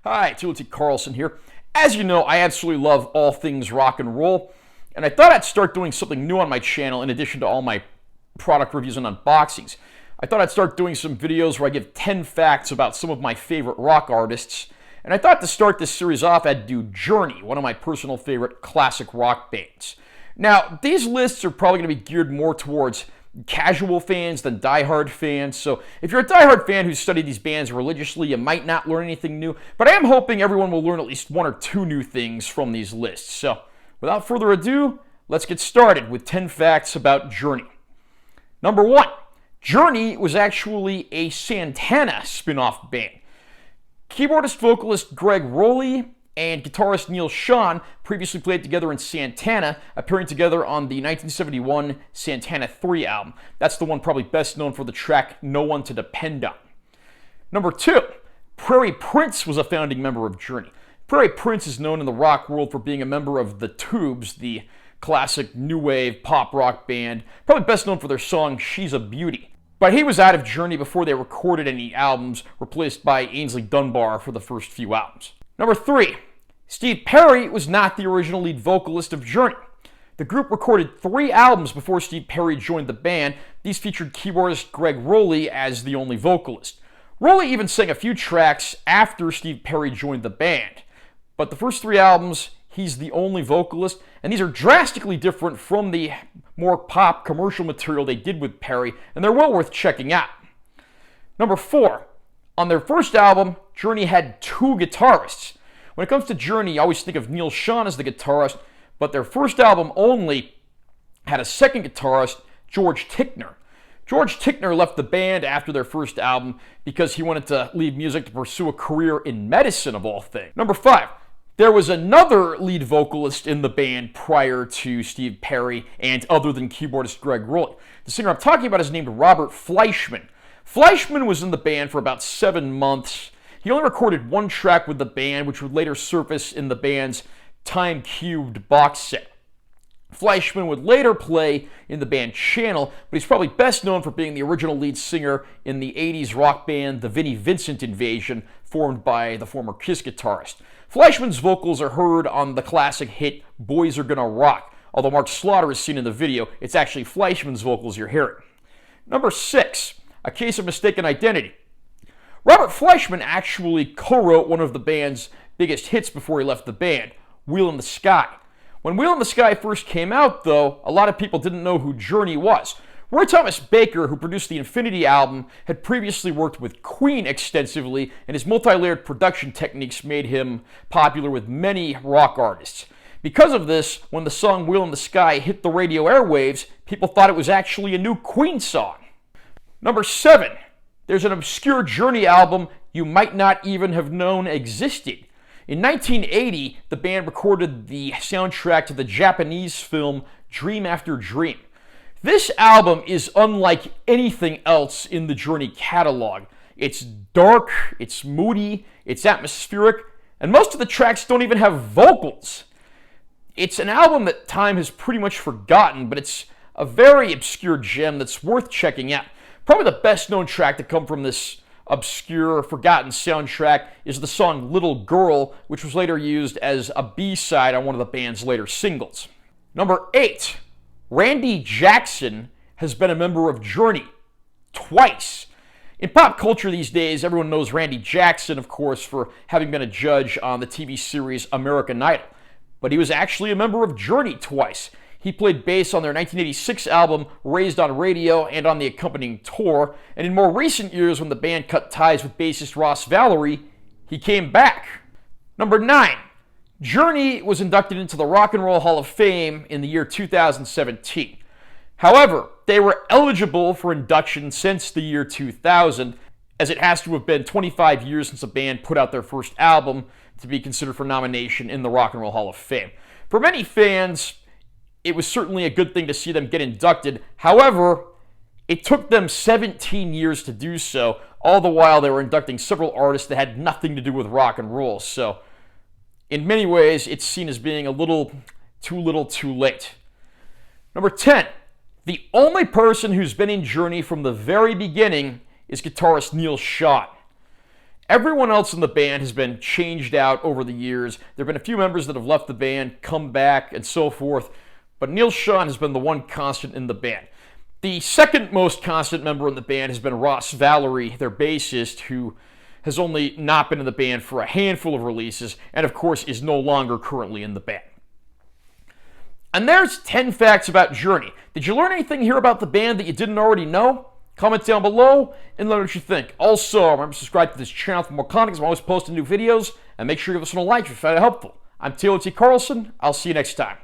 Hi, Timothy Carlson here. As you know, I absolutely love all things rock and roll, and I thought I'd start doing something new on my channel in addition to all my product reviews and unboxings. I thought I'd start doing some videos where I give 10 facts about some of my favorite rock artists, and I thought to start this series off, I'd do Journey, one of my personal favorite classic rock bands. Now, these lists are probably going to be geared more towards casual fans than diehard fans, so if you're a diehard fan who's studied these bands religiously, you might not learn anything new, but I am hoping everyone will learn at least one or two new things from these lists. So, without further ado, let's get started with 10 facts about Journey. Number 1. Journey was actually a Santana spin-off band. Keyboardist vocalist Gregg Rolie and guitarist Neil Schon previously played together in Santana, appearing together on the 1971 Santana 3 album. That's the one probably best known for the track No One to Depend On. Number 2, Prairie Prince was a founding member of Journey. Prairie Prince is known in the rock world for being a member of the Tubes, the classic new wave pop rock band, probably best known for their song She's a Beauty. But he was out of Journey before they recorded any albums, replaced by Ainsley Dunbar for the first few albums. Number 3, Steve Perry was not the original lead vocalist of Journey. The group recorded 3 albums before Steve Perry joined the band. These featured keyboardist Gregg Rolie as the only vocalist. Rolie even sang a few tracks after Steve Perry joined the band. But the first 3 albums, he's the only vocalist, and these are drastically different from the more pop commercial material they did with Perry, and they're well worth checking out. Number 4, on their first album, Journey had 2 guitarists. When it comes to Journey, you always think of Neil Schon as the guitarist, but their first album only had a second guitarist, George Tickner. George Tickner left the band after their first album because he wanted to leave music to pursue a career in medicine, of all things. Number 5, there was another lead vocalist in the band prior to Steve Perry and other than keyboardist Gregg Rolie. The singer I'm talking about is named Robert Fleischman. Fleischman was in the band for about 7 months. He only recorded 1 track with the band, which would later surface in the band's Time Cubed box set. Fleischman would later play in the band Channel, but he's probably best known for being the original lead singer in the 80s rock band The Vinnie Vincent Invasion, formed by the former Kiss guitarist. Fleischman's vocals are heard on the classic hit Boys Are Gonna Rock. Although Mark Slaughter is seen in the video, it's actually Fleischman's vocals you're hearing. Number 6, A Case of Mistaken Identity. Robert Fleischman actually co-wrote one of the band's biggest hits before he left the band, Wheel in the Sky. When Wheel in the Sky first came out, though, a lot of people didn't know who Journey was. Roy Thomas Baker, who produced the Infinity album, had previously worked with Queen extensively, and his multi-layered production techniques made him popular with many rock artists. Because of this, when the song Wheel in the Sky hit the radio airwaves, people thought it was actually a new Queen song. Number 7, there's an obscure Journey album you might not even have known existed. In 1980, the band recorded the soundtrack to the Japanese film Dream After Dream. This album is unlike anything else in the Journey catalog. It's dark, it's moody, it's atmospheric, and most of the tracks don't even have vocals. It's an album that time has pretty much forgotten, but it's a very obscure gem that's worth checking out. Probably the best known track to come from this obscure, forgotten soundtrack is the song Little Girl, which was later used as a B-side on one of the band's later singles. Number 8, Randy Jackson has been a member of Journey twice. In pop culture these days, everyone knows Randy Jackson, of course, for having been a judge on the TV series American Idol. But he was actually a member of Journey twice. He played bass on their 1986 album Raised on Radio and on the accompanying tour, and in more recent years when the band cut ties with bassist Ross Valory, he came back. Number 9, Journey was inducted into the Rock and Roll Hall of Fame in the year 2017. However, they were eligible for induction since the year 2000, as it has to have been 25 years since a band put out their first album to be considered for nomination in the Rock and Roll Hall of Fame. For many fans, it was certainly a good thing to see them get inducted. However, it took them 17 years to do so, all the while they were inducting several artists that had nothing to do with rock and roll. So, in many ways, it's seen as being a little too late. Number 10, the only person who's been in Journey from the very beginning is guitarist Neil Schon. Everyone else in the band has been changed out over the years. There have been a few members that have left the band, come back, and so forth, but Neil Schon has been the one constant in the band. The second most constant member in the band has been Ross Valerie, their bassist, who has only not been in the band for a handful of releases, and of course is no longer currently in the band. And there's 10 facts about Journey. Did you learn anything here about the band that you didn't already know? Comment down below and let me know what you think. Also, remember to subscribe to this channel for more content, because I'm always posting new videos, and make sure you give this one a like if you found it helpful. I'm Taylor T. Carlson. I'll see you next time.